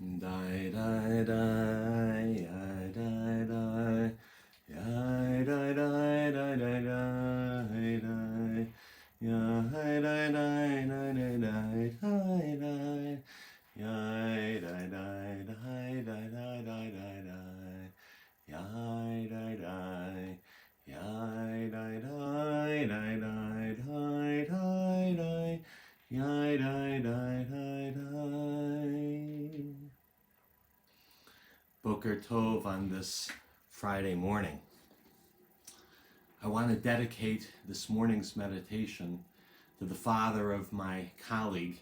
Die, die, die, die, die, die. Die, die, die, die, die, die, die. Yeah, die, die, die, die, die, die, die. Yeah, die, die, die, die, die, die, die, die. Yeah, die, die. Yeah, die, die, die, die, die, die, die. Yeah, die, die, die, die. Boker Tov on this Friday morning. I want to dedicate this morning's meditation to the father of my colleague,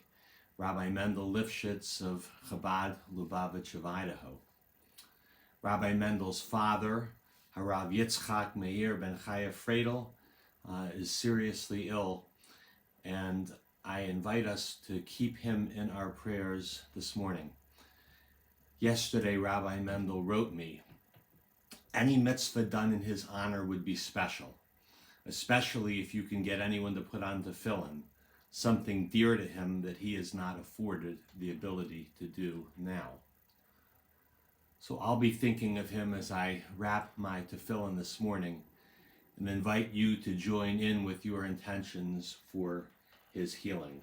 Rabbi Mendel Lifshitz of Chabad Lubavitch of Idaho. Rabbi Mendel's father, Harav Yitzchak Meir ben Chaya Fredel, is seriously ill, and I invite us to keep him in our prayers this morning. Yesterday, Rabbi Mendel wrote me, any mitzvah done in his honor would be special, especially if you can get anyone to put on tefillin, something dear to him that he has not afforded the ability to do now. So I'll be thinking of him as I wrap my tefillin this morning and invite you to join in with your intentions for his healing.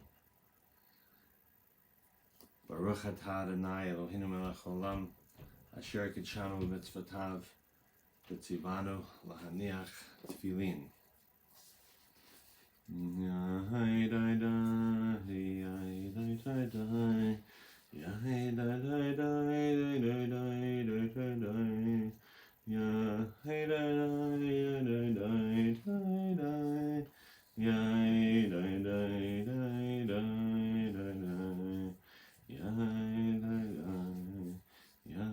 Baruch atah Adonai Eloheinu melech haolam, asher kitshanu b'mitzvotav, v'tzivanu lahaniach tefillin. Yai dai dai, yai dai dai dai, yai dai dai dai, dai dai dai dai dai, yai dai dai dai dai dai, yai dai dai dai dai dai dai. Yeah,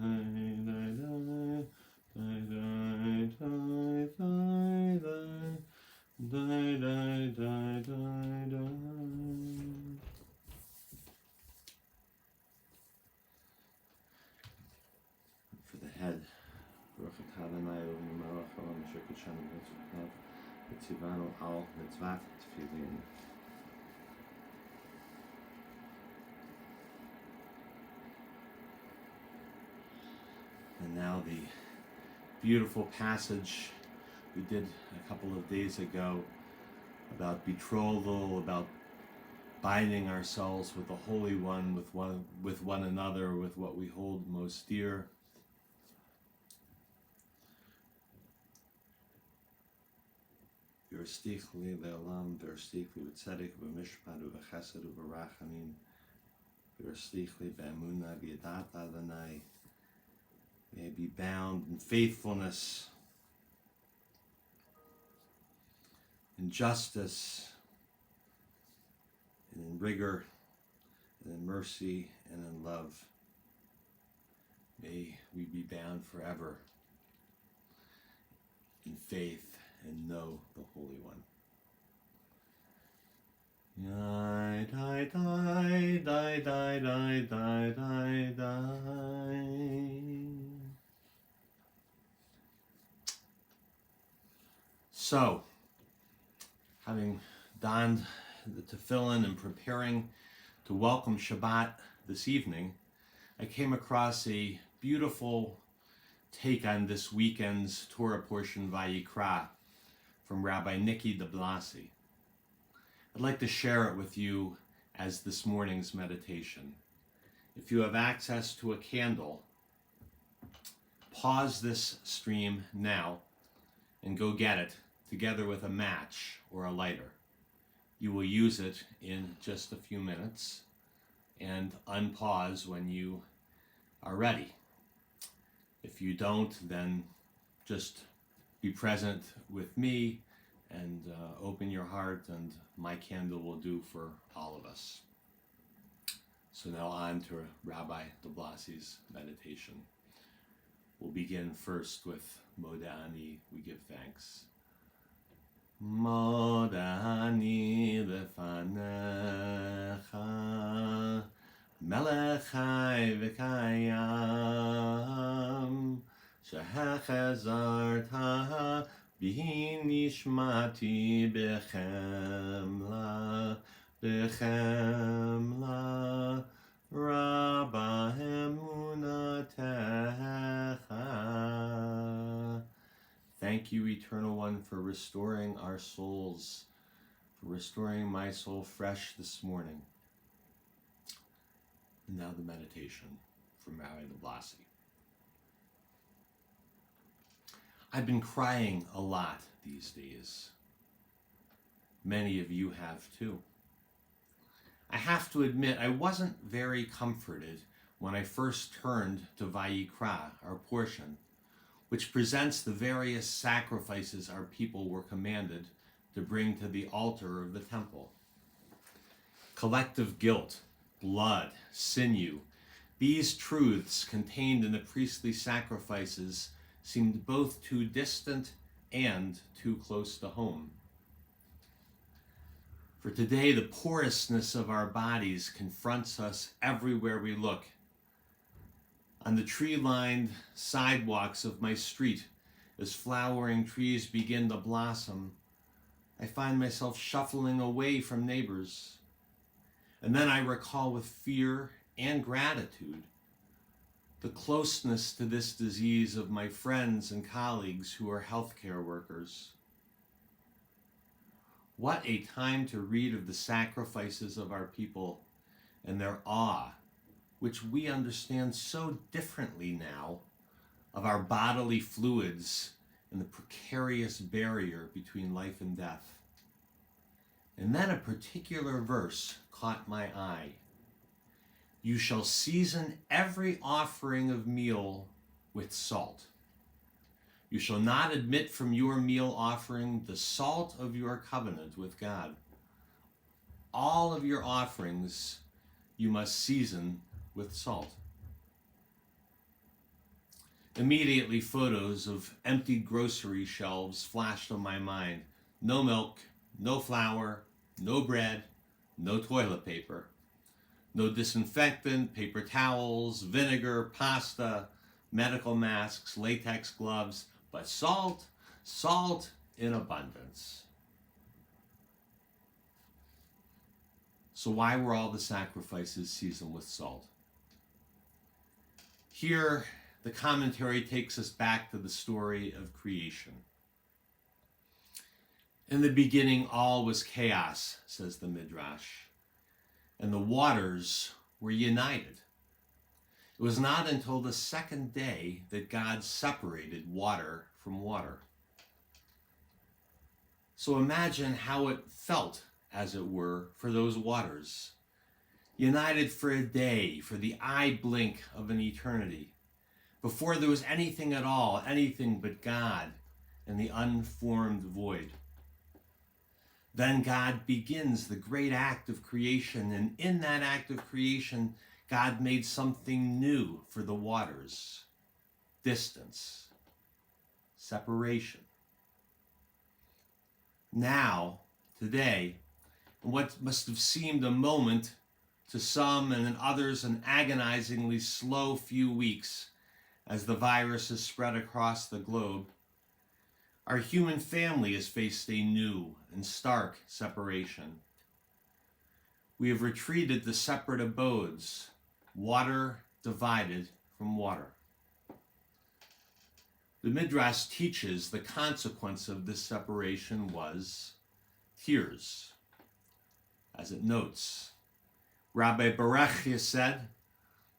for the head, Baruch atah Adonai Eloheinu melech haolam asher kitshanu b'mitzvotav v'tzivanu al mitzvat tefillin. And now the beautiful passage we did a couple of days ago about betrothal, about binding ourselves with the Holy One, with one another, with what we hold most dear. V'yirstich li le'olam, v'yirstich li b'tzedek, v'mishpat, v'chesed, v'rachamim, v'yirstich li b'emunah, v'yadat Adonai. May be bound in faithfulness, in justice, and in rigor, and in mercy, and in love. May we be bound forever in faith and know the Holy One. Die, die, die, die, die, die, die, die, die. So, having donned the tefillin and preparing to welcome Shabbat this evening, I came across a beautiful take on this weekend's Torah portion Vayikra from Rabbi Nikki de Blasi. I'd like to share it with you as this morning's meditation. If you have access to a candle, pause this stream now and go get it together with a match or a lighter. You will use it in just a few minutes and unpause when you are ready. If you don't, then just be present with me and open your heart, and my candle will do for all of us. So now on to Rabbi de Blasi's meditation. We'll begin first with Modani, we give thanks. Modani lefanecha, melech chai v'kayam, shehechazarta bihi nishmati bechemla, rabba Thank you, Eternal One, for restoring our souls, for restoring my soul fresh this morning. And now the meditation from Rabbi de Blasi. I've been crying a lot these days. Many of you have too. I have to admit, I wasn't very comforted when I first turned to Vayikra, our portion, which presents the various sacrifices our people were commanded to bring to the altar of the temple. Collective guilt, blood, sinew, these truths contained in the priestly sacrifices seemed both too distant and too close to home. For today, the porousness of our bodies confronts us everywhere we look. On the tree-lined sidewalks of my street, as flowering trees begin to blossom, I find myself shuffling away from neighbors. And then I recall with fear and gratitude the closeness to this disease of my friends and colleagues who are healthcare workers. What a time to read of the sacrifices of our people and their awe, which we understand so differently now, of our bodily fluids and the precarious barrier between life and death. And then a particular verse caught my eye. You shall season every offering of meal with salt. You shall not admit from your meal offering the salt of your covenant with God. All of your offerings you must season with salt. Immediately, photos of emptied grocery shelves flashed on my mind. No milk, no flour, no bread, no toilet paper, no disinfectant, paper towels, vinegar, pasta, medical masks, latex gloves, but salt, salt in abundance. So why were all the sacrifices seasoned with salt? Here, the commentary takes us back to the story of creation. In the beginning, all was chaos, says the Midrash, and the waters were united. It was not until the second day that God separated water from water. So imagine how it felt, as it were, for those waters, united for a day, for the eye blink of an eternity, before there was anything at all, anything but God and the unformed void. Then God begins the great act of creation, and in that act of creation, God made something new for the waters: distance, separation. Now, today, in what must have seemed a moment to some and in others an agonizingly slow few weeks as the virus has spread across the globe, our human family has faced a new and stark separation. We have retreated to separate abodes, water divided from water. The Midrash teaches the consequence of this separation was tears. As it notes, Rabbi Berechia said,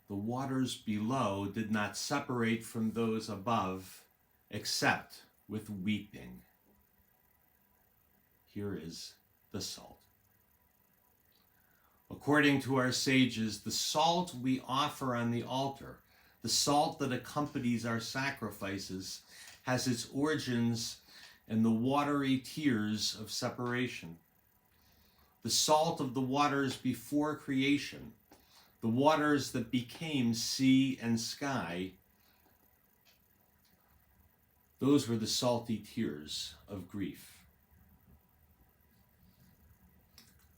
the waters below did not separate from those above except with weeping. Here is the salt. According to our sages, the salt we offer on the altar, the salt that accompanies our sacrifices, has its origins in the watery tears of separation. The salt of the waters before creation, the waters that became sea and sky, those were the salty tears of grief.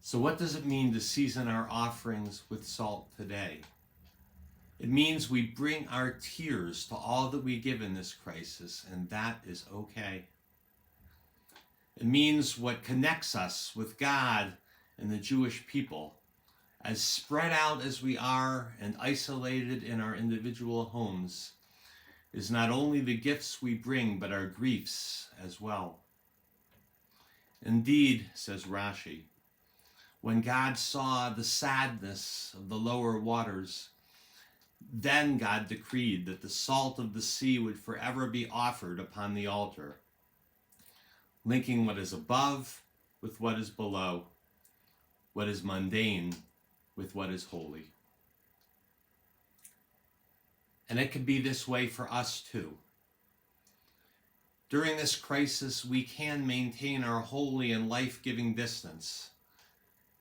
So what does it mean to season our offerings with salt today? It means we bring our tears to all that we give in this crisis, and that is okay. It means what connects us with God and the Jewish people as spread out as we are and isolated in our individual homes, is not only the gifts we bring, but our griefs as well. Indeed, says Rashi, when God saw the sadness of the lower waters, then God decreed that the salt of the sea would forever be offered upon the altar, linking what is above with what is below, what is mundane with what is holy. And it can be this way for us too. During this crisis, we can maintain our holy and life-giving distance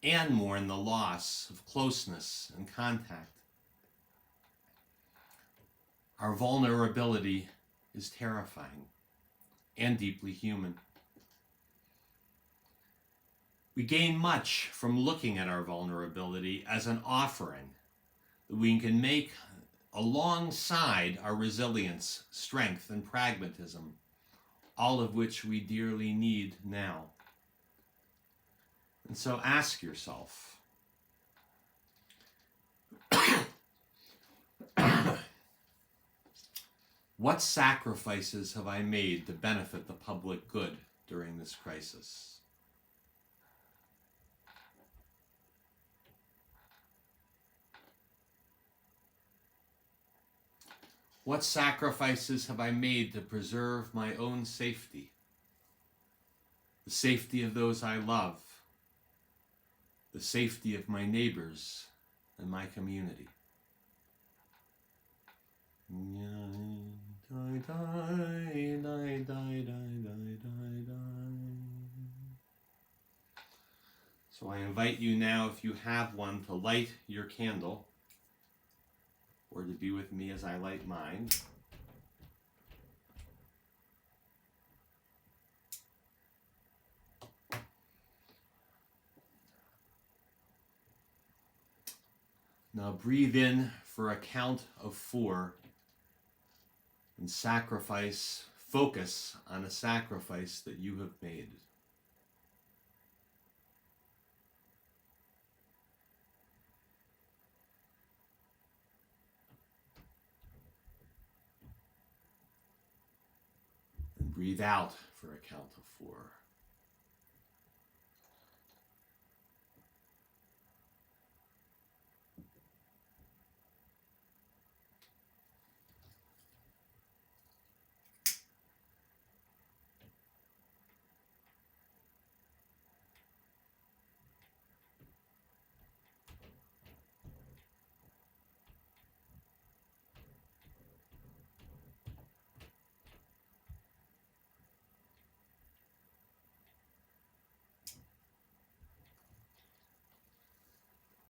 and mourn the loss of closeness and contact. Our vulnerability is terrifying and deeply human. We gain much from looking at our vulnerability as an offering that we can make alongside our resilience, strength, and pragmatism, all of which we dearly need now. And so ask yourself, what sacrifices have I made to benefit the public good during this crisis? What sacrifices have I made to preserve my own safety, the safety of those I love, the safety of my neighbors and my community? So I invite you now, if you have one, to light your candle, or to be with me as I light mine. Now breathe in for a count of 4 and focus on a sacrifice that you have made. And breathe out for a count of 4.